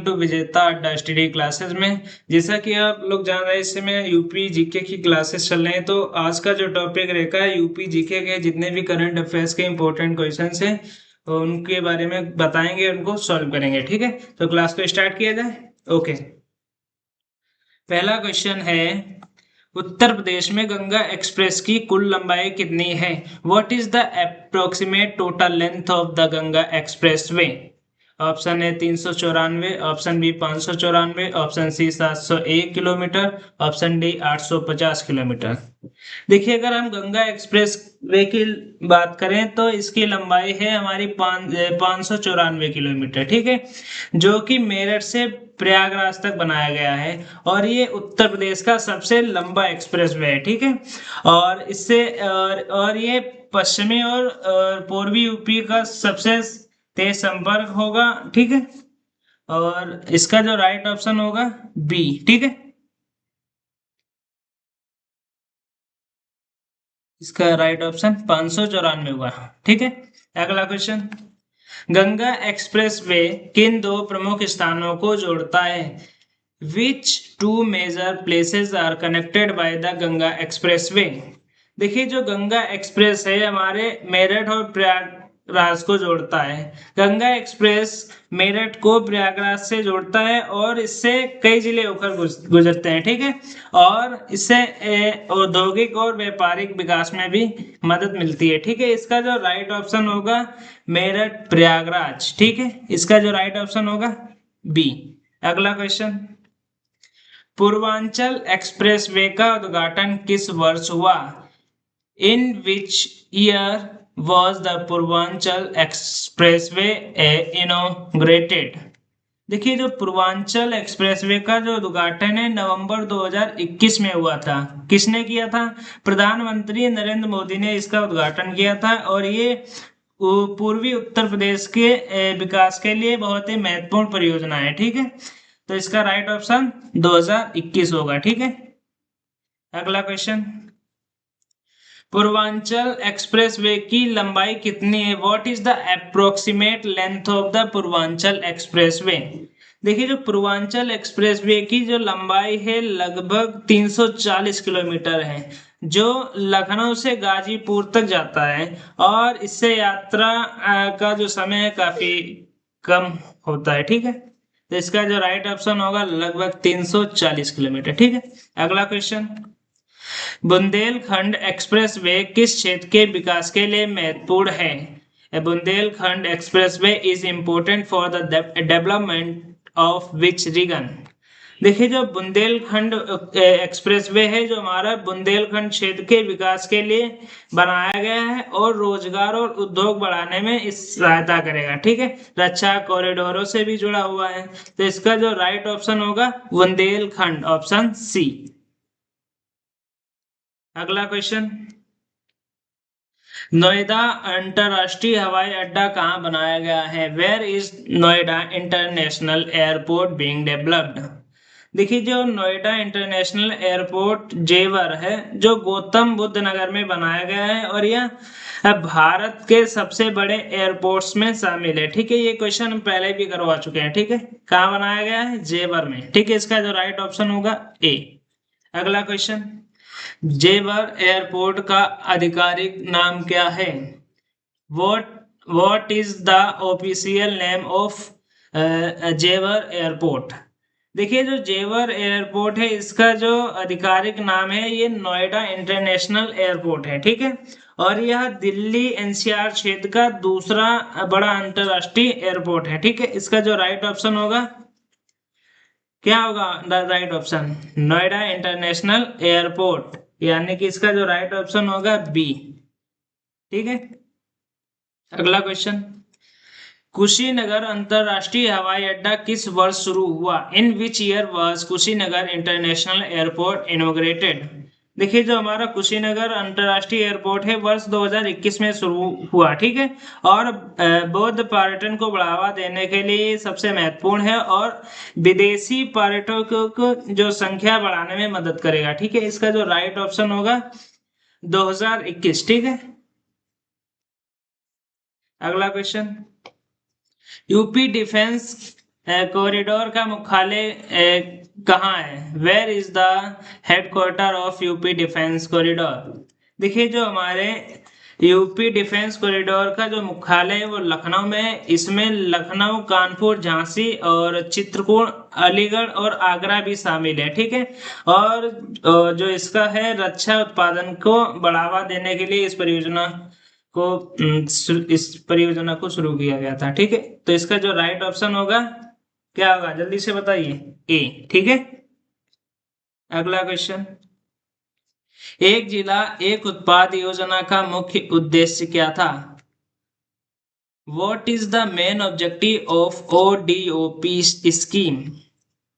To विजेता अड्डा study classes में। जैसा कि आप लोग जान रहे हैं, इस समय यूपी जीके की क्लासेस चल रहे हैं। तो आज का जो टॉपिक रहेगा यूपी जीके के जितने भी करंट अफेयर्स के इंपॉर्टेंट क्वेश्चंस हैं उनके बारे में बताएंगे, उनको सॉल्व करेंगे। ठीक है, तो क्लास को स्टार्ट किया जाए। ओके, पहला क्वेश्चन है, उत्तर प्रदेश में गंगा एक्सप्रेस की कुल लंबाई कितनी है? What is the approximate total length of the Ganga expressway? Option A 394, option B 594, option C 701 kilometre, option D 850 kilometre. देखिए, अगर हम गंगा एक्सप्रेस वे की बात करें तो इसकी लंबाई है हमारी 594 किलोमीटर। ठीक है, जो कि मेरठ से प्रयागराज तक बनाया गया है और ये उत्तर प्रदेश का सबसे लंबा एक्सप्रेस वे है। ठीक है, और इससे और ये पश्चिमी और पूर्वी यूपी का सबसे तेज संपर्क होगा। ठीक है, और इसका जो राइट ऑप्शन होगा बी। ठीक है, इसका राइट ऑप्शन 594 हुआ। ठीक है, अगला क्वेश्चन, गंगा एक्सप्रेस वे किन दो प्रमुख स्थानों को जोड़ता है? Which two major places are connected by the Ganga expressway? देखिए, जो गंगा एक्सप्रेस है हमारे मेरठ और प्रयागराज को जोड़ता है। गंगा एक्सप्रेस मेरठ को प्रयागराज से जोड़ता है और इससे कई जिले होकर गुजरते हैं। ठीक है, और इससे औद्योगिक और व्यापारिक विकास में भी मदद मिलती है। ठीक है, इसका जो राइट ऑप्शन होगा मेरठ प्रयागराज। ठीक है, इसका जो राइट ऑप्शन होगा बी। अगला क्वेश्चन, पूर्वांचल एक्सप्रेसवे का उद्घाटन किस वर्ष हुआ? In which year was the Purvanchal expressway inaugurated? देखिए, जो पूर्वांचल एक्सप्रेसवे का जो उद्घाटन है नवंबर 2021 में हुआ था। किसने किया था? प्रधानमंत्री नरेंद्र मोदी ने इसका उद्घाटन किया था और ये पूर्वी उत्तर प्रदेश के विकास के लिए बहुत ही महत्वपूर्ण परियोजना है। ठीक है, तो इसका राइट ऑप्शन 2021 होगा। ठीक है, अगला क्वेश्चन, पूर्वांचल एक्सप्रेसवे की लंबाई कितनी है? What is the approximate length of the Purvanchal expressway? देखिए, जो पूर्वांचल एक्सप्रेसवे की जो लंबाई है लगभग 340 किलोमीटर है, जो लखनऊ से गाजीपुर तक जाता है और इससे यात्रा का जो समय है काफी कम होता है। ठीक है, तो इसका जो राइट ऑप्शन होगा लगभग 340 किलोमीटर। ठीक है, अगला क्वेश्चन, बुंदेलखंड एक्सप्रेसवे किस क्षेत्र के विकास के लिए महत्वपूर्ण है? Bundelkhand expressway is important for the development of which region? देखिए, जो बुंदेलखंड एक्सप्रेसवे है जो हमारा बुंदेलखंड क्षेत्र के विकास के लिए बनाया गया है और रोजगार और उद्योग बढ़ाने में इस सहायता करेगा। ठीक है, रक्षा कॉरिडोरों से भी जुड़ा हुआ है, तो इसका जो राइट ऑप्शन होगा बुंदेलखंड, ऑप्शन सी। अगला क्वेश्चन, नोएडा अंतरराष्ट्रीय हवाई अड्डा कहाँ बनाया गया है? Where is Noida international airport being developed? देखिए, जो नोएडा इंटरनेशनल एयरपोर्ट जेवर है जो गौतम बुद्ध नगर में बनाया गया है और यह भारत के सबसे बड़े एयरपोर्ट्स में शामिल है। ठीक है, ये क्वेश्चन हम पहले भी करवा चुके हैं। ठीक है, कहाँ बनाया गया है? जेवर में। ठीक है, इसका जो राइट ऑप्शन होगा ए। अगला क्वेश्चन, जेवर एयरपोर्ट का आधिकारिक नाम क्या है? What What is the official name of जेवर एयरपोर्ट? देखिए, जो जेवर एयरपोर्ट है इसका जो आधिकारिक नाम है ये नोएडा इंटरनेशनल एयरपोर्ट है। ठीक है, और यह दिल्ली एनसीआर क्षेत्र का दूसरा बड़ा अंतरराष्ट्रीय एयरपोर्ट है। ठीक है, इसका जो राइट ऑप्शन होगा क्या होगा? Right option Noida international airport, यानी कि इसका जो राइट ऑप्शन होगा बी। ठीक है, अगला क्वेश्चन, कुशीनगर अंतरराष्ट्रीय हवाई अड्डा किस वर्ष शुरू हुआ? In which year was Kushinagar international airport inaugurated? देखिए, जो हमारा कुशीनगर अंतरराष्ट्रीय एयरपोर्ट है वर्ष 2021 में शुरू हुआ। ठीक है, और बौद्ध पर्यटन को बढ़ावा देने के लिए सबसे महत्वपूर्ण है और विदेशी पर्यटकों को जो संख्या बढ़ाने में मदद करेगा। ठीक है, इसका जो राइट ऑप्शन होगा 2021। ठीक है, अगला क्वेश्चन, यूपी डिफेंस कॉरिडोर का मुख्यालय कहाँ है? Where is the headquarter of UP defence corridor? देखिए जो हमारे यूपी डिफेंस कॉरिडोर का जो मुख्यालय है वो लखनऊ में है। इसमें लखनऊ, कानपुर, झांसी और चित्रकूट, अलीगढ़ और आगरा भी शामिल है। ठीक है। और जो इसका है रक्षा उत्पादन को बढ़ावा देने के लिए को इस परियोजना को शुरू किया गया था। ठीक है। तो इसका जो राइट ऑप्शन होगा क्या होगा, जल्दी से बताइए? ए। ठीक है। अगला क्वेश्चन, एक जिला एक उत्पाद योजना का मुख्य उद्देश्य क्या था? What is the main objective of ODOP scheme?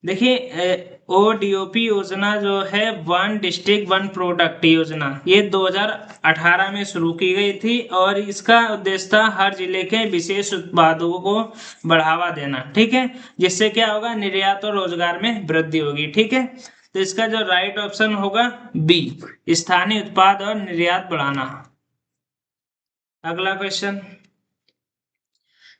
देखिए ODOP योजना जो है वन डिस्ट्रिक्ट वन प्रोडक्ट योजना, ये 2018 में शुरू की गई थी और इसका उद्देश्य था हर जिले के विशेष उत्पादों को बढ़ावा देना। ठीक है। जिससे क्या होगा, निर्यात और रोजगार में वृद्धि होगी। ठीक है। तो इसका जो राइट ऑप्शन होगा बी, स्थानीय उत्पाद और निर्यात बढ़ाना। अगला क्वेश्चन,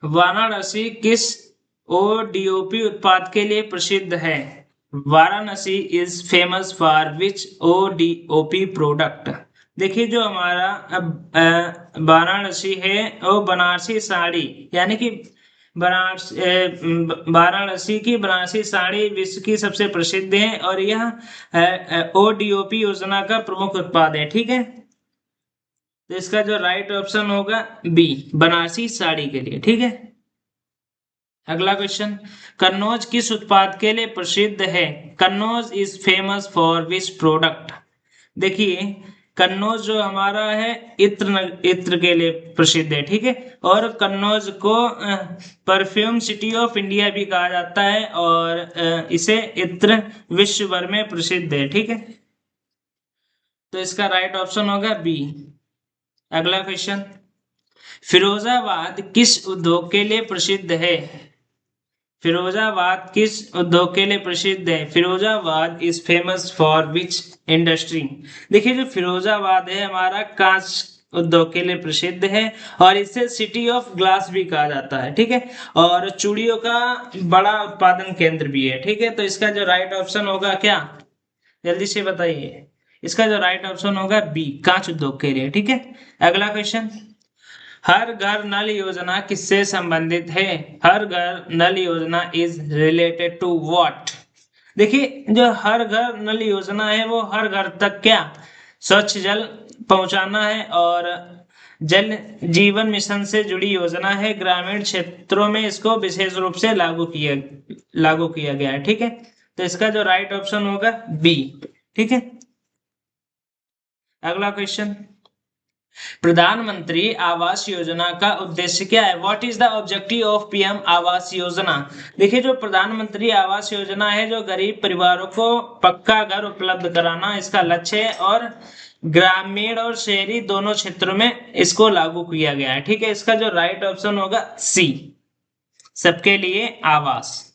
वाराणसी किस ओडीओपी उत्पाद के लिए प्रसिद्ध है? Varanasi is famous for which ODOP product? देखिए जो हमारा वाराणसी है वो बनारसी साड़ी, यानी कि वाराणसी की बनारसी साड़ी विश्व की सबसे प्रसिद्ध है और यह ओडीओपी योजना का प्रमुख उत्पाद है। ठीक है। तो इसका जो राइट ऑप्शन होगा बी, बनारसी साड़ी के लिए। ठीक है। अगला क्वेश्चन, कन्नौज किस उत्पाद के लिए प्रसिद्ध है? Kannauj is famous for which product? देखिए कन्नौज जो हमारा है इत्र के लिए प्रसिद्ध है। ठीक है। और कन्नौज को परफ्यूम सिटी ऑफ इंडिया भी कहा जाता है और इसे इत्र विश्व भर में प्रसिद्ध है। ठीक है। तो इसका राइट ऑप्शन होगा बी। अगला क्वेश्चन, फिरोजाबाद किस उद्योग के लिए प्रसिद्ध है? फिरोजाबाद किस उद्योग के लिए प्रसिद्ध है? Firozabad is famous for which industry? देखिए जो फिरोजाबाद है हमारा कांच उद्योग के लिए प्रसिद्ध है और इसे सिटी ऑफ ग्लास भी कहा जाता है। ठीक है। और चूड़ियों का बड़ा उत्पादन केंद्र भी है। ठीक है। तो इसका जो राइट ऑप्शन होगा क्या, जल्दी से बताइए? इसका जो राइट ऑप्शन होगा बी, कांच उद्योग के लिए। ठीक है। अगला क्वेश्चन, हर घर नल योजना किससे संबंधित है? हर घर नल योजना इज रिलेटेड टू व्हाट? देखिए जो हर घर नल योजना है वो हर घर तक क्या स्वच्छ जल पहुंचाना है और जल जीवन मिशन से जुड़ी योजना है। ग्रामीण क्षेत्रों में इसको विशेष रूप से लागू किया गया है। ठीक है। तो इसका जो राइट ऑप्शन होगा बी। ठीक है। अगला क्वेश्चन, प्रधानमंत्री आवास योजना का उद्देश्य क्या है? What is the objective of PM Awas Yojana? देखिए जो प्रधानमंत्री आवास योजना है जो गरीब परिवारों को पक्का घर उपलब्ध कराना इसका लक्ष्य है और ग्रामीण और शहरी दोनों क्षेत्रों में इसको लागू किया गया है। ठीक है। इसका जो राइट ऑप्शन होगा सी, सबके लिए आवास।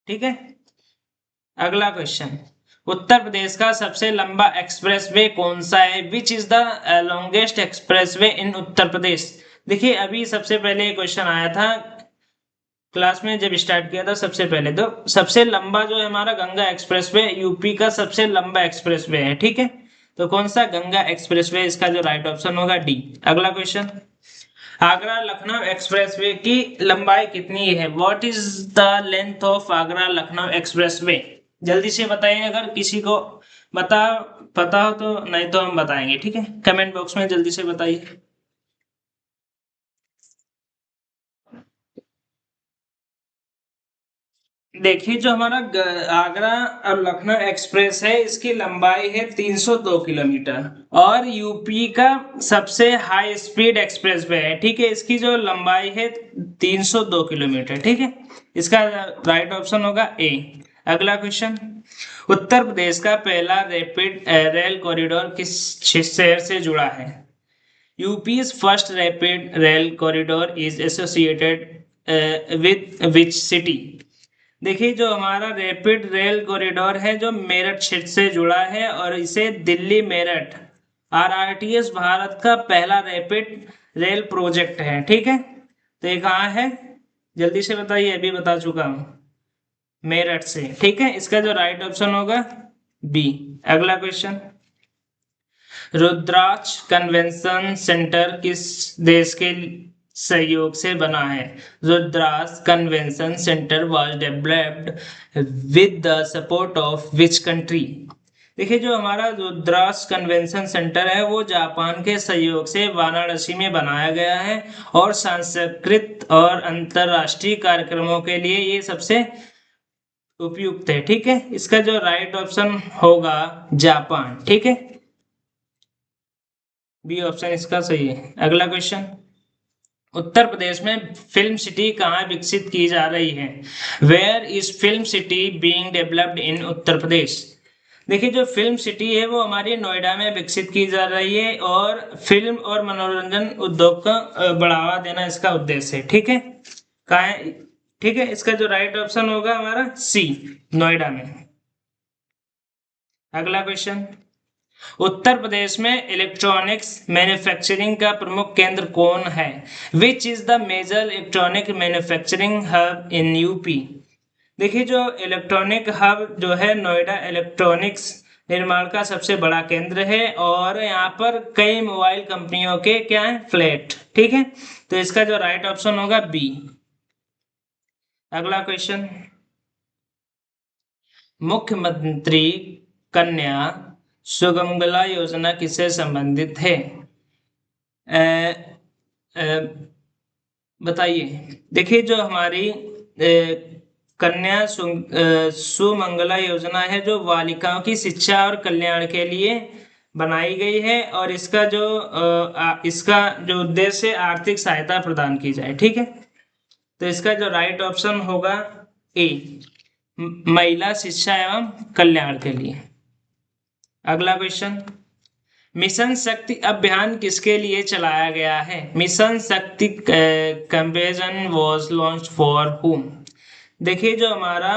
ठीक है। अगला क्वेश्चन, उत्तर प्रदेश का सबसे लंबा एक्सप्रेसवे कौन सा है? Which is the longest expressway in Uttar Pradesh? देखिए अभी सबसे पहले क्वेश्चन आया था क्लास में जब स्टार्ट किया था सबसे पहले, तो सबसे लंबा जो है हमारा गंगा एक्सप्रेसवे यूपी का सबसे लंबा एक्सप्रेसवे है। ठीक है। तो कौन सा? गंगा एक्सप्रेसवे। इसका जो राइट ऑप्शन होगा डी। अगला क्वेश्चन, आगरा लखनऊ एक्सप्रेसवे की लंबाई कितनी है? What is the length of Agra Lucknow expressway? जल्दी से बताइए, अगर किसी को बता पता हो तो, नहीं तो हम बताएंगे। ठीक है। कमेंट बॉक्स में जल्दी से बताइए। देखिए जो हमारा आगरा और लखनऊ एक्सप्रेस है इसकी लंबाई है 302 किलोमीटर और यूपी का सबसे हाई स्पीड एक्सप्रेस वे है। ठीक है। इसकी जो लंबाई है 302 किलोमीटर। ठीक है। इसका राइट ऑप्शन होगा ए। अगला क्वेश्चन, उत्तर प्रदेश का पहला रैपिड रेल कॉरिडोर किस शहर से जुड़ा है? UP's first rapid rail corridor is associated with which city? देखिए जो हमारा रैपिड रेल कॉरिडोर है जो मेरठ क्षेत्र से जुड़ा है और इसे दिल्ली मेरठ आरआरटीएस भारत का पहला रैपिड रेल प्रोजेक्ट है। ठीक है। तो ये कहाँ है? जल्दी से बताइए, अभी बता चुका हूं, मेरठ से। ठीक है, इसका जो राइट ऑप्शन होगा बी। अगला क्वेश्चन, रुद्राक्ष कन्वेंशन सेंटर किस देश के सहयोग से बना है? Rudraksh convention centre was developed with the support of which country? देखिए, जो हमारा रुद्राक्ष कन्वेंशन सेंटर है वो जापान के सहयोग से वाराणसी में बनाया गया है और सांस्कृतिक और अंतरराष्ट्रीय कार्यक्रमों के लिए ये सबसे उपयुक्त है। ठीक है, इसका जो राइट ऑप्शन होगा जापान। ठीक है, बी ऑप्शन इसका सही है। अगला क्वेश्चन, उत्तर प्रदेश में फिल्म सिटी कहाँ विकसित की जा रही है? Where is film city being developed in Uttar Pradesh? देखिए, जो फिल्म सिटी है वो हमारी नोएडा में विकसित की जा रही है और फिल्म और मनोरंजन उद्योग को बढ़ावा देना इसका उद्देश्य है। ठीक है, कहाँ है? ठीक है, इसका जो राइट ऑप्शन होगा हमारा सी, नोएडा में। अगला क्वेश्चन, उत्तर प्रदेश में इलेक्ट्रॉनिक्स मैन्युफैक्चरिंग का प्रमुख केंद्र कौन है? Which is the major electronic manufacturing hub in UP? देखिए, जो इलेक्ट्रॉनिक हब जो है नोएडा इलेक्ट्रॉनिक्स निर्माण का सबसे बड़ा केंद्र है और यहाँ पर कई मोबाइल कंपनियों के क्या है, फ्लैट। ठीक है, तो इसका जो राइट ऑप्शन होगा बी। अगला क्वेश्चन, मुख्यमंत्री कन्या सुगमगला योजना किससे संबंधित है? बताइए। देखिए, जो हमारी कन्या सुमंगला योजना है जो बालिकाओं की शिक्षा और कल्याण के लिए बनाई गई है और इसका जो उद्देश्य आर्थिक सहायता प्रदान की जाए। ठीक है, तो इसका जो राइट ऑप्शन होगा ए, महिला शिक्षा एवं कल्याण के लिए। अगला क्वेश्चन, मिशन शक्ति अभियान किसके लिए चलाया गया है? मिशन शक्ति कैंपेन वाज लॉन्च्ड फॉर हुम? देखिए, जो हमारा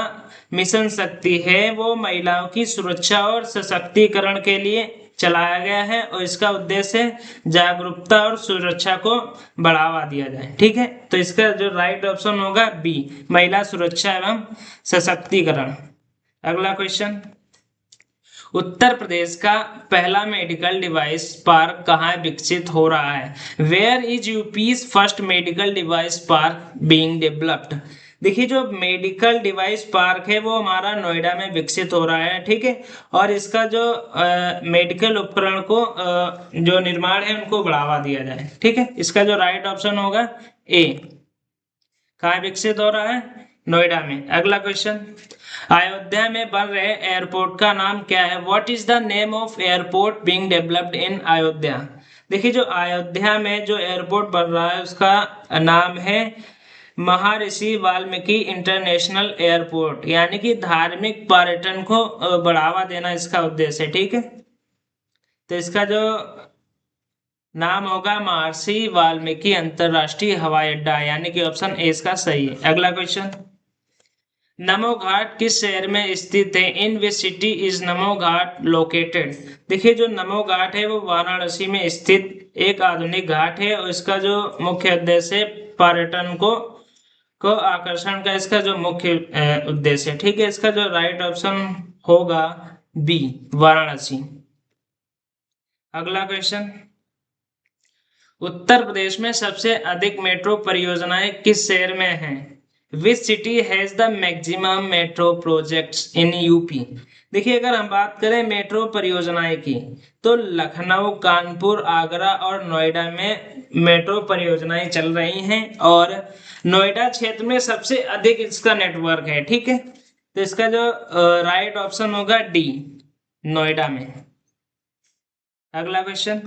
मिशन शक्ति है वो महिलाओं की सुरक्षा और सशक्तिकरण के लिए चलाया गया है और इसका उद्देश्य जागरूकता और सुरक्षा को बढ़ावा दिया जाए। ठीक है, तो इसका जो राइट ऑप्शन होगा बी, महिला सुरक्षा एवं सशक्तिकरण। अगला क्वेश्चन, उत्तर प्रदेश का पहला मेडिकल डिवाइस पार्क कहाँ विकसित हो रहा है? Where is UP's first medical device park being developed? देखिए, जो मेडिकल डिवाइस पार्क है वो हमारा नोएडा में विकसित हो रहा है। ठीक है, और इसका जो मेडिकल उपकरण को जो निर्माण है उनको बढ़ावा दिया जाए। ठीक है, इसका जो राइट ऑप्शन होगा ए, कहाँ विकसित हो रहा है? नोएडा में। अगला क्वेश्चन, अयोध्या में बन रहे एयरपोर्ट का नाम क्या है? What is the name of airport being developed इन अयोध्या? देखिए, जो अयोध्या में जो एयरपोर्ट बन रहा है उसका नाम है महर्षि वाल्मीकि इंटरनेशनल एयरपोर्ट, यानी कि धार्मिक पर्यटन को बढ़ावा देना इसका उद्देश्य है। ठीक है, तो इसका जो नाम होगा महर्षि वाल्मीकि अंतरराष्ट्रीय हवाई अड्डा, यानी कि ऑप्शन ए इसका सही है। अगला क्वेश्चन, नमो घाट किस शहर में स्थित है? In which city is Namo Ghat located? देखिए, जो नमो घाट है वो वाराणसी में स्थित एक आधुनिक घाट है और इसका जो मुख्य उद्देश्य पर्यटन को आकर्षण का इसका जो मुख्य उद्देश्य है। ठीक है, इसका जो राइट ऑप्शन होगा बी, वाराणसी। अगला क्वेश्चन, उत्तर प्रदेश में सबसे अधिक मेट्रो परियोजनाएं किस शहर में हैं? Which city has the maximum metro projects in UP? देखिए, अगर हम बात करें मेट्रो परियोजनाएं की तो लखनऊ, कानपुर, आगरा और नोएडा में मेट्रो परियोजनाएं चल रही हैं और नोएडा क्षेत्र में सबसे अधिक इसका नेटवर्क है। ठीक है, तो इसका जो राइट ऑप्शन होगा डी, नोएडा में। अगला क्वेश्चन,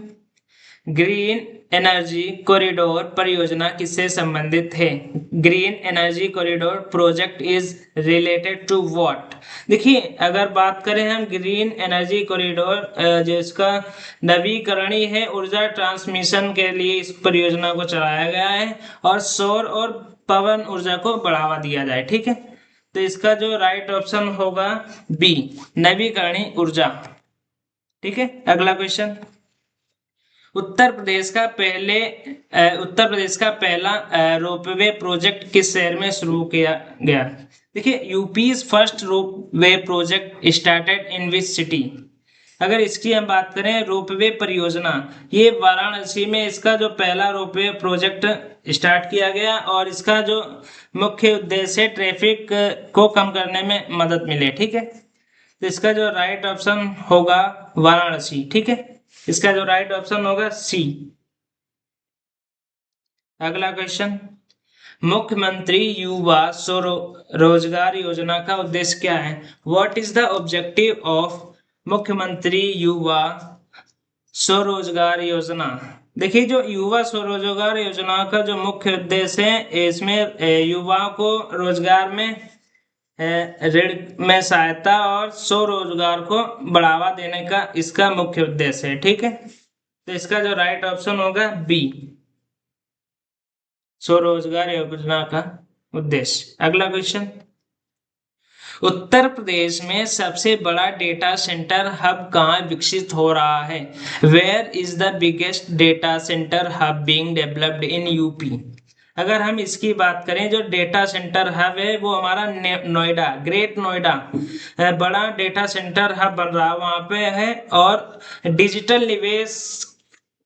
ग्रीन एनर्जी कॉरिडोर परियोजना किससे संबंधित है? Green energy corridor project is related to what? देखिए, अगर बात करें हम ग्रीन एनर्जी कॉरिडोर जो इसका नवीकरणीय है ऊर्जा ट्रांसमिशन के लिए इस परियोजना को चलाया गया है और सौर और पवन ऊर्जा को बढ़ावा दिया जाए। ठीक है, तो इसका जो राइट ऑप्शन होगा बी, नवीकरणीय ऊर्जा। ठीक है, अगला क्वेश्चन, उत्तर प्रदेश का पहला रोपवे प्रोजेक्ट किस शहर में शुरू किया गया? देखिए, यूपीज first ropeway project started in which city? अगर इसकी हम बात करें रोपवे परियोजना, ये वाराणसी में इसका जो पहला रोपवे प्रोजेक्ट स्टार्ट किया गया और इसका जो मुख्य उद्देश्य है ट्रैफिक को कम करने में मदद मिले। ठीक है, तो इसका जो राइट ऑप्शन होगा वाराणसी। ठीक है, इसका जो राइट ऑप्शन होगा सी। अगला क्वेश्चन, मुख्यमंत्री युवा स्वरोजगार योजना का उद्देश्य क्या है? What is the objective of मुख्यमंत्री युवा स्वरोजगार योजना? देखिए, जो युवा स्वरोजगार योजना का जो मुख्य उद्देश्य है, इसमें युवाओं को रोजगार में ऋण में सहायता और स्वरोजगार को बढ़ावा देने का इसका मुख्य उद्देश्य है। ठीक है, तो इसका जो राइट ऑप्शन होगा बी, स्वरोजगार योजना का उद्देश्य। अगला क्वेश्चन, उत्तर प्रदेश में सबसे बड़ा डेटा सेंटर हब कहाँ विकसित हो रहा है? Where is the biggest data centre hub being developed in UP? अगर हम इसकी बात करें, जो डेटा सेंटर हब है वो हमारा नोएडा, ग्रेट नोएडा बड़ा डेटा सेंटर हब बन रहा है वहां पे है, और डिजिटल निवेश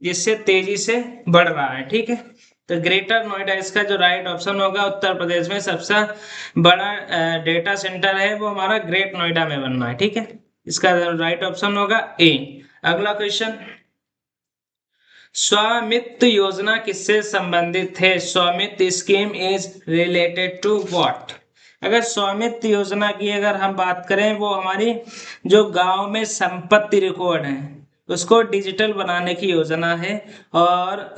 जिससे तेजी से बढ़ रहा है। ठीक है, तो ग्रेटर नोएडा इसका जो राइट ऑप्शन होगा, उत्तर प्रदेश में सबसे बड़ा डेटा सेंटर है वो हमारा ग्रेट नोएडा में बनना है। ठीक है, इसका राइट ऑप्शन होगा ए। अगला क्वेश्चन, स्वामित्व योजना किससे संबंधित है? Swamitva scheme is related to what? अगर स्वामित्व योजना की अगर हम बात करें, वो हमारी जो गांव में संपत्ति रिकॉर्ड है उसको डिजिटल बनाने की योजना है, और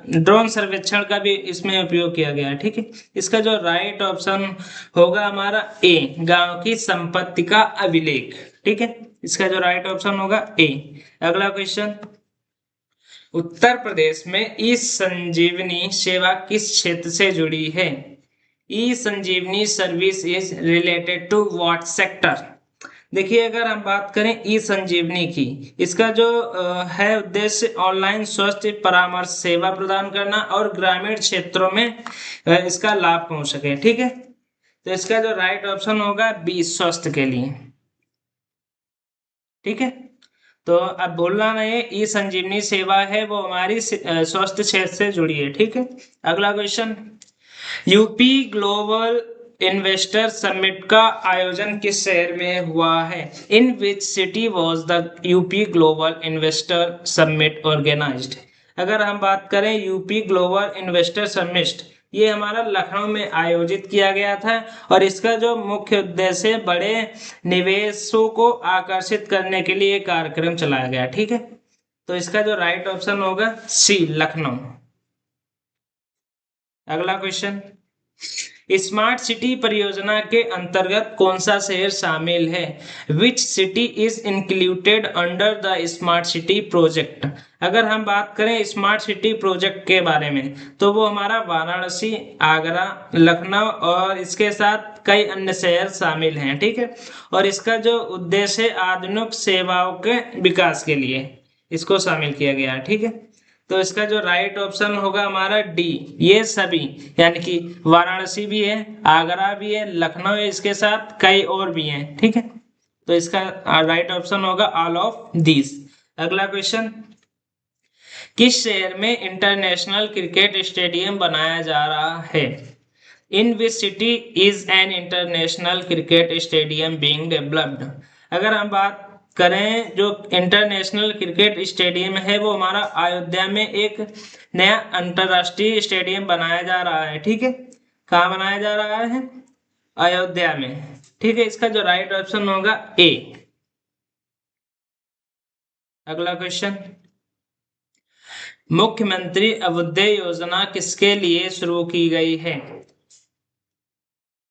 ड्रोन सर्वेक्षण का भी इसमें उपयोग किया गया है। ठीक है, इसका जो राइट ऑप्शन होगा हमारा ए, गांव की संपत्ति का अभिलेख। ठीक है, इसका जो राइट ऑप्शन होगा ए। अगला क्वेश्चन, उत्तर प्रदेश में ई संजीवनी सेवा किस क्षेत्र से जुड़ी है? E Sanjeevani service is related to what sector? देखिए, अगर हम बात करें ई संजीवनी की, इसका जो है उद्देश्य ऑनलाइन स्वास्थ्य परामर्श सेवा प्रदान करना और ग्रामीण क्षेत्रों में इसका लाभ पहुंच सके। ठीक है, तो इसका जो राइट ऑप्शन होगा बी, स्वास्थ्य के लिए। ठीक है, तो अब बोलना नहीं, ई संजीवनी सेवा है वो हमारी स्वास्थ्य क्षेत्र से जुड़ी है। ठीक है, अगला question, UP global investor summit का आयोजन किस शहर में हुआ है? In which city was the UP global investor summit organised? अगर हम बात करें यूपी ग्लोबल इन्वेस्टर समिट, ये हमारा लखनऊ में आयोजित किया गया था, और इसका जो मुख्य उद्देश्य बड़े निवेशों को आकर्षित करने के लिए कार्यक्रम चलाया गया। ठीक है, तो इसका जो राइट ऑप्शन होगा सी, लखनऊ। अगला क्वेश्चन, स्मार्ट सिटी परियोजना के अंतर्गत कौन सा शहर शामिल है? Which city is included under the smart city project? अगर हम बात करें स्मार्ट सिटी प्रोजेक्ट के बारे में, तो वो हमारा वाराणसी, आगरा, लखनऊ और इसके साथ कई अन्य शहर शामिल हैं। ठीक है, और इसका जो उद्देश्य है आधुनिक सेवाओं के विकास के लिए इसको शामिल किया गया है। ठीक है, तो इसका जो राइट ऑप्शन होगा हमारा डी, ये सभी, यानी कि वाराणसी भी है, आगरा भी है, लखनऊ है, इसके साथ कई और भी हैं। ठीक है, तो इसका राइट ऑप्शन होगा ऑल ऑफ दीज। अगला क्वेश्चन, किस शहर में इंटरनेशनल क्रिकेट स्टेडियम बनाया जा रहा है? In which city is an international cricket stadium being developed? अगर हम बात करें, जो इंटरनेशनल क्रिकेट स्टेडियम है वो हमारा अयोध्या में एक नया अंतरराष्ट्रीय स्टेडियम बनाया जा रहा है। ठीक है, कहाँ बनाया जा रहा है? अयोध्या में। ठीक है, इसका जो राइट ऑप्शन होगा ए। अगला क्वेश्चन, मुख्यमंत्री अभ्युदय योजना किसके लिए शुरू की गई है?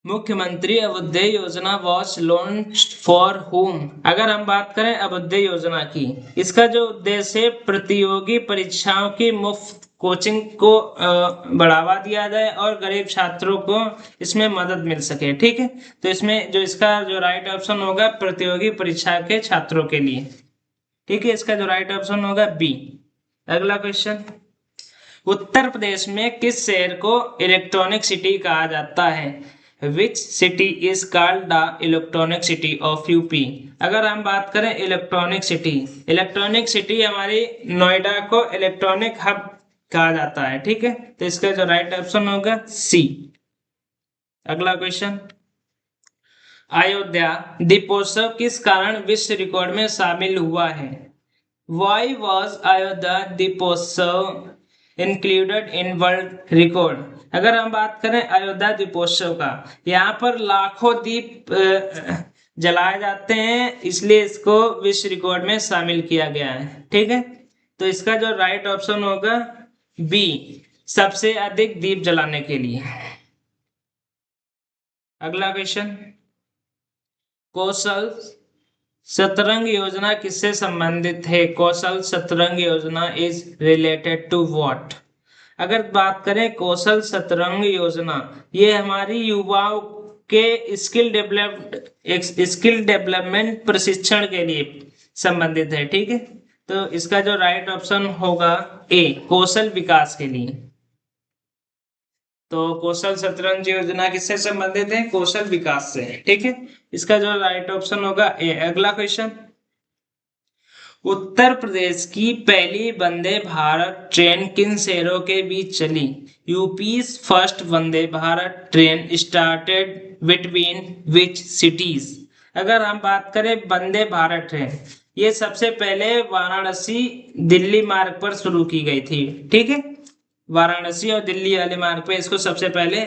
मुख्यमंत्री अभ्युदय योजना वॉज लॉन्च्ड फॉर होम? अगर हम बात करें अभ्युदय योजना की, इसका जो उद्देश्य प्रतियोगी परीक्षाओं की मुफ्त कोचिंग को बढ़ावा दिया जाए और गरीब छात्रों को इसमें मदद मिल सके। ठीक है, तो इसमें जो इसका जो राइट ऑप्शन होगा प्रतियोगी परीक्षा के छात्रों के लिए। ठीक है, इसका जो राइट ऑप्शन होगा बी। अगला क्वेश्चन, उत्तर प्रदेश में किस शहर को इलेक्ट्रॉनिक सिटी कहा जाता है? Which city is called the electronic city of UP? अगर हम बात करें इलेक्ट्रॉनिक सिटी हमारी नोएडा को इलेक्ट्रॉनिक हब कहा जाता है। ठीक है, तो इसका जो राइट ऑप्शन होगा सी। अगला क्वेश्चन, अयोध्या दीपोत्सव किस कारण विश्व रिकॉर्ड में शामिल हुआ है? Why was Ayodhya Deepotsav included in world record? अगर हम बात करें अयोध्या दीपोत्सव का, यहाँ पर लाखों दीप जलाए जाते हैं, इसलिए इसको विश्व रिकॉर्ड में शामिल किया गया है। ठीक है, तो इसका जो राइट ऑप्शन होगा बी, सबसे अधिक दीप जलाने के लिए। अगला क्वेश्चन, कौशल शतरंग योजना किससे संबंधित है? कौशल शतरंग योजना इज रिलेटेड टू व्हाट? अगर बात करें कौशल शतरंग योजना, ये हमारी युवाओं के स्किल डेवलपमेंट प्रशिक्षण के लिए संबंधित है। ठीक है, तो इसका जो राइट ऑप्शन होगा ए, कौशल विकास के लिए। तो कौशल शतरंज योजना किससे संबंधित है? कौशल विकास से। ठीक है, इसका जो राइट ऑप्शन होगा ए। अगला क्वेश्चन, उत्तर प्रदेश की पहली वंदे भारत ट्रेन किन शहरों के बीच चली? UP's first Vande Bharat train started between which cities? अगर हम बात करें वंदे भारत ट्रेन, ये सबसे पहले वाराणसी दिल्ली मार्ग पर शुरू की गई थी। ठीक है, वाराणसी और दिल्ली वाले मार्ग पे इसको सबसे पहले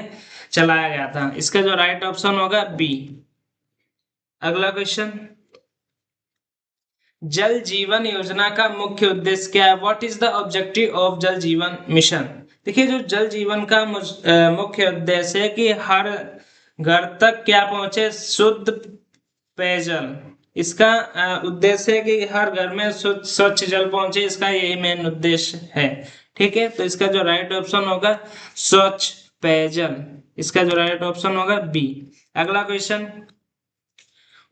चलाया गया था। इसका जो राइट ऑप्शन होगा बी। अगला क्वेश्चन, जल जीवन योजना का मुख्य उद्देश्य क्या है? What is the objective of जल जीवन मिशन? देखिए, जो जल जीवन का मुख्य उद्देश्य है कि हर घर तक क्या पहुंचे? शुद्ध पेयजल। इसका उद्देश्य है कि हर घर में स्वच्छ जल पहुंचे, इसका यही मेन उद्देश्य है। ठीक है, तो इसका जो राइट ऑप्शन होगा स्वच्छ पेयजल। इसका जो राइट ऑप्शन होगा बी। अगला क्वेश्चन,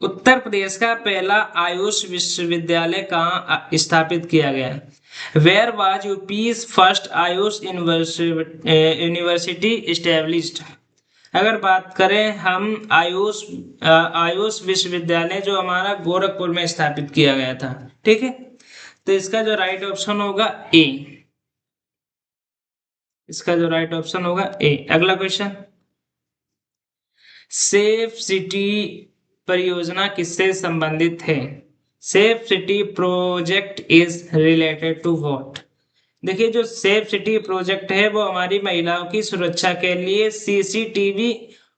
उत्तर प्रदेश का पहला आयुष विश्वविद्यालय कहाँ स्थापित किया गया? Where was UP's first Ayush university established? अगर बात करें हम आयुष विश्वविद्यालय जो हमारा गोरखपुर में स्थापित किया गया था। ठीक है, तो इसका जो राइट ऑप्शन होगा ए। इसका जो राइट ऑप्शन होगा ए। अगला क्वेश्चन, सेफ सिटी परियोजना किससे संबंधित है? Safe city project is related to what? देखिए, जो सेफ सिटी प्रोजेक्ट है वो हमारी महिलाओं की सुरक्षा के लिए सीसीटीवी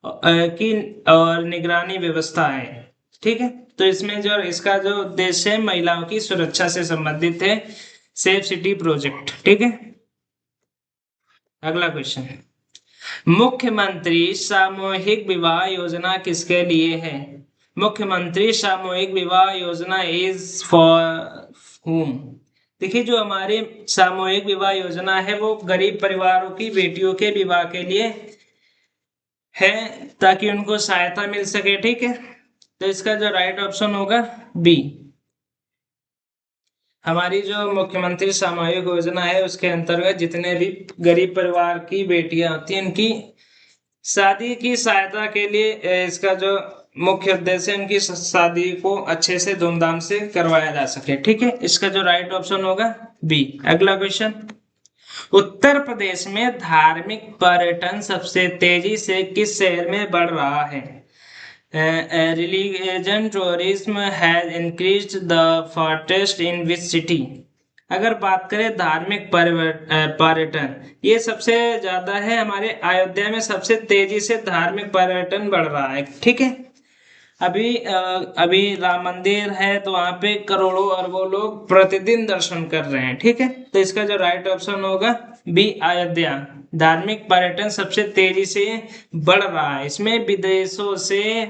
की और निगरानी व्यवस्था है। ठीक है, तो इसमें जो इसका जो उद्देश्य है महिलाओं की सुरक्षा से संबंधित है सेफ सिटी प्रोजेक्ट। ठीक है, अगला क्वेश्चन, मुख्यमंत्री सामूहिक विवाह योजना किसके लिए है? मुख्यमंत्री सामूहिक विवाह योजना इज फॉर whom? देखिए, जो हमारी सामूहिक विवाह योजना है वो गरीब परिवारों की बेटियों के विवाह के लिए है, ताकि उनको सहायता मिल सके। ठीक है, तो इसका जो राइट ऑप्शन होगा बी। हमारी जो मुख्यमंत्री सामूहिक योजना है उसके अंतर्गत जितने भी गरीब परिवार की बेटियां होती हैं उनकी शादी की सहायता के लिए इसका जो मुख्य उद्देश्य है उनकी शादी को अच्छे से धूमधाम से करवाया जा सके। ठीक है, इसका जो राइट ऑप्शन होगा बी। अगला क्वेश्चन, उत्तर प्रदेश में धार्मिक पर्यटन सबसे तेजी से किस शहर में बढ़ रहा है? Religion tourism has increased the fastest in which city? अगर बात करें धार्मिक पर्यटन, ये सबसे ज्यादा है हमारे अयोध्या में, सबसे तेजी से धार्मिक पर्यटन बढ़ रहा है। ठीक है, अभी राम मंदिर है तो वहां पे करोड़ों अरबों लोग प्रतिदिन दर्शन कर रहे हैं। ठीक है, तो इसका जो राइट ऑप्शन होगा बी, अयोध्या धार्मिक पर्यटन सबसे तेजी से बढ़ रहा है। इसमें विदेशों से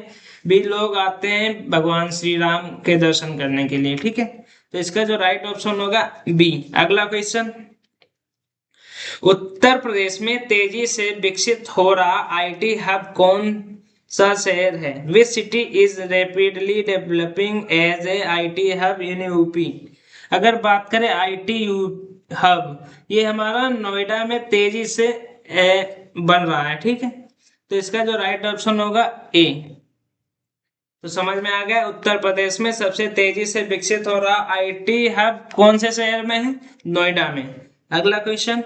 भी लोग आते हैं भगवान श्री राम के दर्शन करने के लिए। ठीक है, तो इसका जो राइट ऑप्शन होगा बी। अगला क्वेश्चन, उत्तर प्रदेश में तेजी से विकसित हो रहा आईटी हब कौन सा शहर है? Which city is rapidly developing as a IT hub in UP? अगर बात करें हब ये हमारा नोएडा में तेजी से बन रहा है, ठीक है। तो इसका जो राइट ऑप्शन होगा ए। तो समझ में आ गया, उत्तर प्रदेश में सबसे तेजी से विकसित हो रहा आईटी हब कौन से शहर में है? नोएडा में। अगला क्वेश्चन,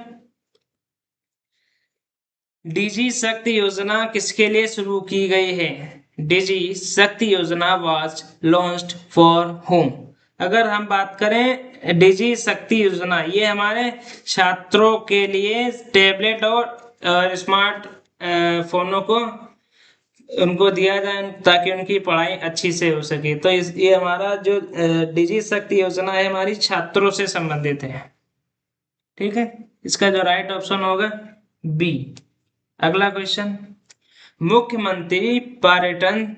डिजी शक्ति योजना किसके लिए शुरू की गई है? डिजी शक्ति योजना वाज लॉन्च्ड फॉर होम। अगर हम बात करें डिजी शक्ति योजना, ये हमारे छात्रों के लिए टैबलेट और स्मार्ट फोनों को उनको दिया जाए ताकि उनकी पढ़ाई अच्छी से हो सके। तो ये हमारा जो डिजी शक्ति योजना है हमारी छात्रों से संबंधित है, ठीक है। इसका जो राइट ऑप्शन होगा बी। अगला क्वेश्चन, मुख्यमंत्री पर्यटन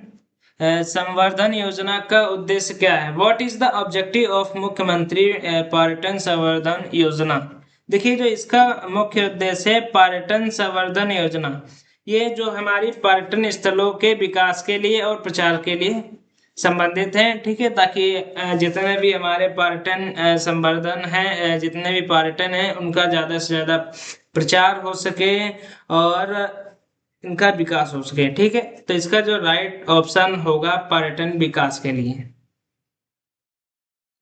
संवर्धन योजना का उद्देश्य क्या है? What is the objective of मुख्यमंत्री पर्यटन संवर्धन योजना? देखिए जो इसका मुख्य उद्देश्य है पर्यटन संवर्धन योजना, ये जो हमारी पर्यटन स्थलों के विकास के लिए और प्रचार के लिए संबंधित है, ठीक है। ताकि जितने भी हमारे पर्यटन संवर्धन है, जितने भी पर्यटन है उनका ज्यादा से ज्यादा प्रचार हो सके और इनका विकास हो सके, ठीक है। तो इसका जो राइट ऑप्शन होगा पर्यटन विकास के लिए।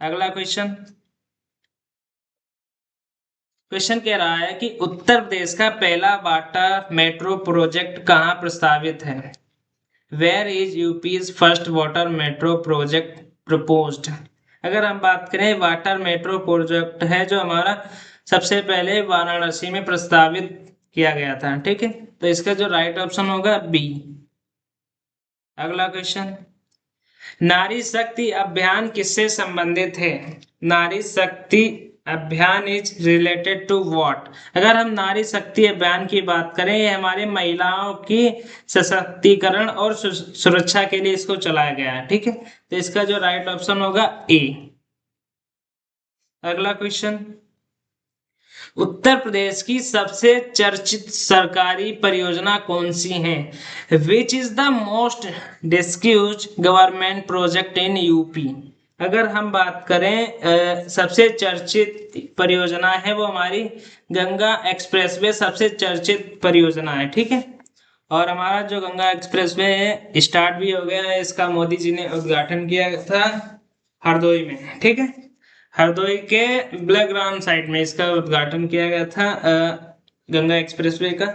अगला क्वेश्चन, क्वेश्चन कह रहा है कि उत्तर प्रदेश का पहला वाटर मेट्रो प्रोजेक्ट कहाँ प्रस्तावित है? Where is UP's first water metro project proposed? अगर हम बात करें वाटर मेट्रो प्रोजेक्ट है जो हमारा सबसे पहले वाराणसी में प्रस्तावित किया गया था, ठीक है। तो इसका जो राइट ऑप्शन होगा बी। अगला क्वेश्चन, नारी शक्ति अभियान किससे संबंधित है? नारी शक्ति अभियान इज रिलेटेड टू व्हाट? अगर हम नारी शक्ति अभियान की बात करें, ये हमारे महिलाओं की सशक्तिकरण और सुरक्षा के लिए इसको चलाया गया है, ठीक है। तो इसका जो राइट ऑप्शन होगा ए। अगला क्वेश्चन, उत्तर प्रदेश की सबसे चर्चित सरकारी परियोजना कौन सी है? Which is the most discuss government project in UP? अगर हम बात करें सबसे चर्चित परियोजना है वो हमारी गंगा एक्सप्रेसवे सबसे चर्चित परियोजना है, ठीक है। और हमारा जो गंगा एक्सप्रेसवे है स्टार्ट भी हो गया है, इसका मोदी जी ने उद्घाटन किया था हरदोई में, ठीक है। हरदोई के ब्लैग्राम साइड में इसका उद्घाटन किया गया था गंगा एक्सप्रेसवे का,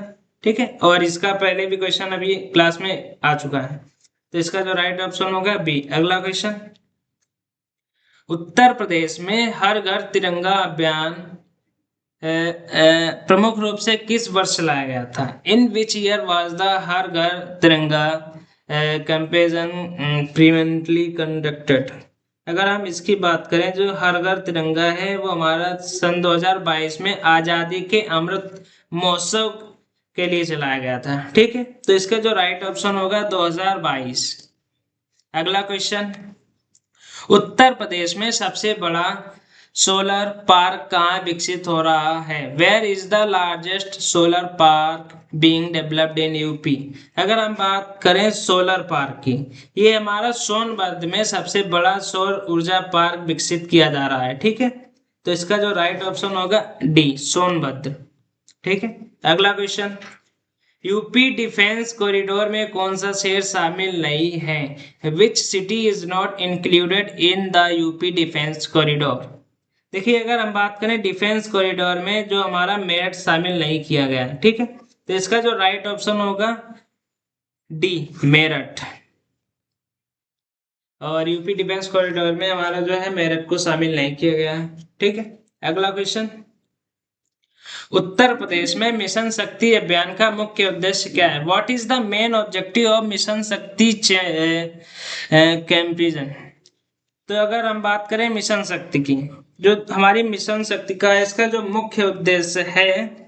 ठीक है। और इसका पहले भी क्वेश्चन अभी क्लास में आ चुका है। तो इसका जो राइट ऑप्शन होगा बी। अगला क्वेश्चन, उत्तर प्रदेश में हर घर तिरंगा अभियान प्रमुख रूप से किस वर्ष लाया गया था? इन विच ईयर वाज द हर घर तिरंगा कैंपेन प्रीवेंटली कंडक्टेड? अगर हम इसकी बात करें जो हर घर तिरंगा है वो हमारा सन 2022 में आजादी के अमृत महोत्सव के लिए चलाया गया था, ठीक है। तो इसका जो राइट ऑप्शन होगा 2022। अगला क्वेश्चन, उत्तर प्रदेश में सबसे बड़ा सोलर पार्क कहाँ विकसित हो रहा है? Where is the largest solar park being developed in UP? अगर हम बात करें सोलर पार्क की, ये हमारा सोनभद्र में सबसे बड़ा सौर ऊर्जा पार्क विकसित किया जा रहा है, ठीक है। तो इसका जो राइट ऑप्शन होगा डी, सोनभद्र, ठीक है। अगला क्वेश्चन, यूपी डिफेंस कॉरिडोर में कौन सा शहर शामिल नहीं है? Which city is not included in the UP defence corridor? देखिए अगर हम बात करें डिफेंस कॉरिडोर में जो हमारा मेरठ शामिल नहीं किया गया, ठीक है। तो इसका जो राइट ऑप्शन होगा डी, मेरठ। और यूपी डिफेंस कॉरिडोर में हमारा जो है मेरठ को शामिल नहीं किया गया है, ठीक है। अगला क्वेश्चन, उत्तर प्रदेश में मिशन शक्ति अभियान का मुख्य उद्देश्य क्या है? What is the main objective of mission शक्ति कैंपेन? तो अगर हम बात करें मिशन शक्ति की, जो हमारी मिशन शक्ति का है इसका जो मुख्य उद्देश्य है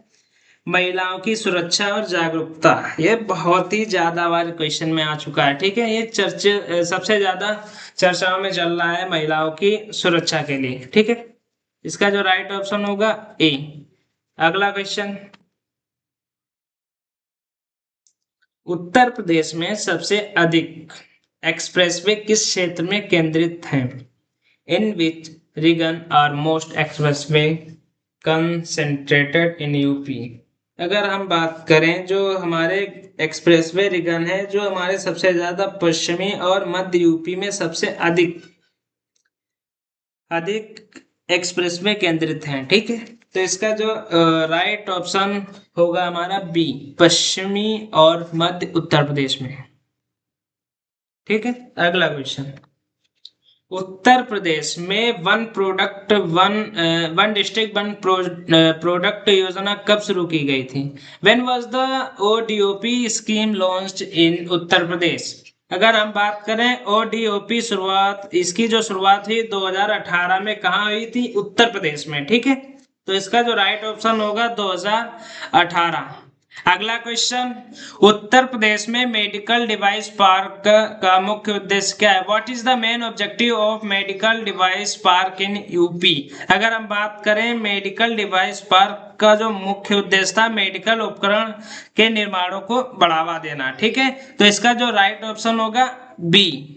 महिलाओं की सुरक्षा और जागरूकता। ये बहुत ही ज्यादा बार क्वेश्चन में आ चुका है, ठीक है। ये चर्चे सबसे ज्यादा चर्चाओं में चल रहा है महिलाओं की सुरक्षा के लिए, ठीक है। इसका जो राइट ऑप्शन होगा ए। अगला क्वेश्चन, उत्तर प्रदेश में सबसे अधिक एक्सप्रेसवे किस क्षेत्र में केंद्रित हैं? In which region are most expressway? Concentrated in UP. अगर हम बात करें जो हमारे एक्सप्रेसवे रीजन है, जो हमारे सबसे ज्यादा पश्चिमी और मध्य यूपी में सबसे अधिक अधिक एक्सप्रेसवे केंद्रित हैं, ठीक है। तो इसका जो राइट ऑप्शन होगा हमारा बी, पश्चिमी और मध्य उत्तर प्रदेश में, ठीक है। अगला क्वेश्चन, उत्तर प्रदेश में वन डिस्ट्रिक्ट वन प्रोडक्ट योजना कब शुरू की गई थी? When was the ODOP scheme launched in Uttar Pradesh? अगर हम बात करें ओडीओपी शुरुआत, इसकी जो शुरुआत हुई 2018 में कहाँ हुई थी? उत्तर प्रदेश में, ठीक है। तो इसका जो राइट ऑप्शन होगा 2018। अगला क्वेश्चन, उत्तर प्रदेश में मेडिकल डिवाइस पार्क का मुख्य उद्देश्य क्या है? What is the main objective of medical device park in UP? अगर हम बात करें मेडिकल डिवाइस पार्क का जो मुख्य उद्देश्य था, मेडिकल उपकरण के निर्माणों को बढ़ावा देना, ठीक है। तो इसका जो राइट ऑप्शन होगा बी,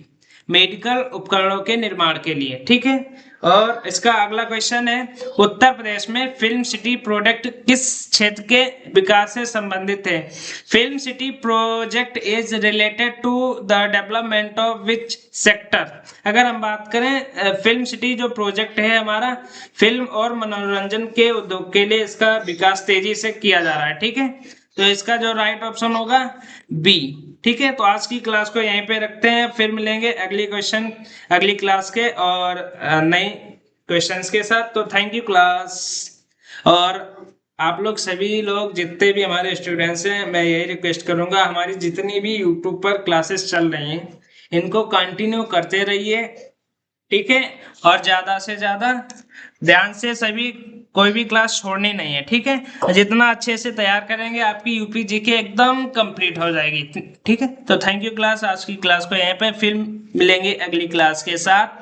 मेडिकल उपकरणों के निर्माण के लिए, ठीक है। और इसका अगला क्वेश्चन है, उत्तर प्रदेश में फिल्म सिटी प्रोजेक्ट किस क्षेत्र के विकास से संबंधित है? Film city project is related to the development of which sector? अगर हम बात करें फिल्म सिटी जो प्रोजेक्ट है हमारा, फिल्म और मनोरंजन के उद्योग के लिए इसका विकास तेजी से किया जा रहा है, ठीक है। तो इसका जो राइट ऑप्शन होगा बी, ठीक है। तो आज की क्लास को यहीं पे रखते हैं, फिर मिलेंगे अगली क्लास के और नए क्वेश्चंस के साथ। तो थैंक यू क्लास। और आप लोग सभी लोग जितने भी हमारे स्टूडेंट्स हैं, मैं यही रिक्वेस्ट करूंगा, हमारी जितनी भी यूट्यूब पर क्लासेस चल रही हैं इनको कंटिन्यू करते रहिए, ठीक है। और ज्यादा से ज्यादा ध्यान से सभी, कोई भी क्लास छोड़नी नहीं है, ठीक है। जितना अच्छे से तैयार करेंगे आपकी यूपी जीके एकदम कंप्लीट हो जाएगी, ठीक है। तो थैंक यू क्लास, आज की क्लास को यहीं पे, फिर मिलेंगे अगली क्लास के साथ।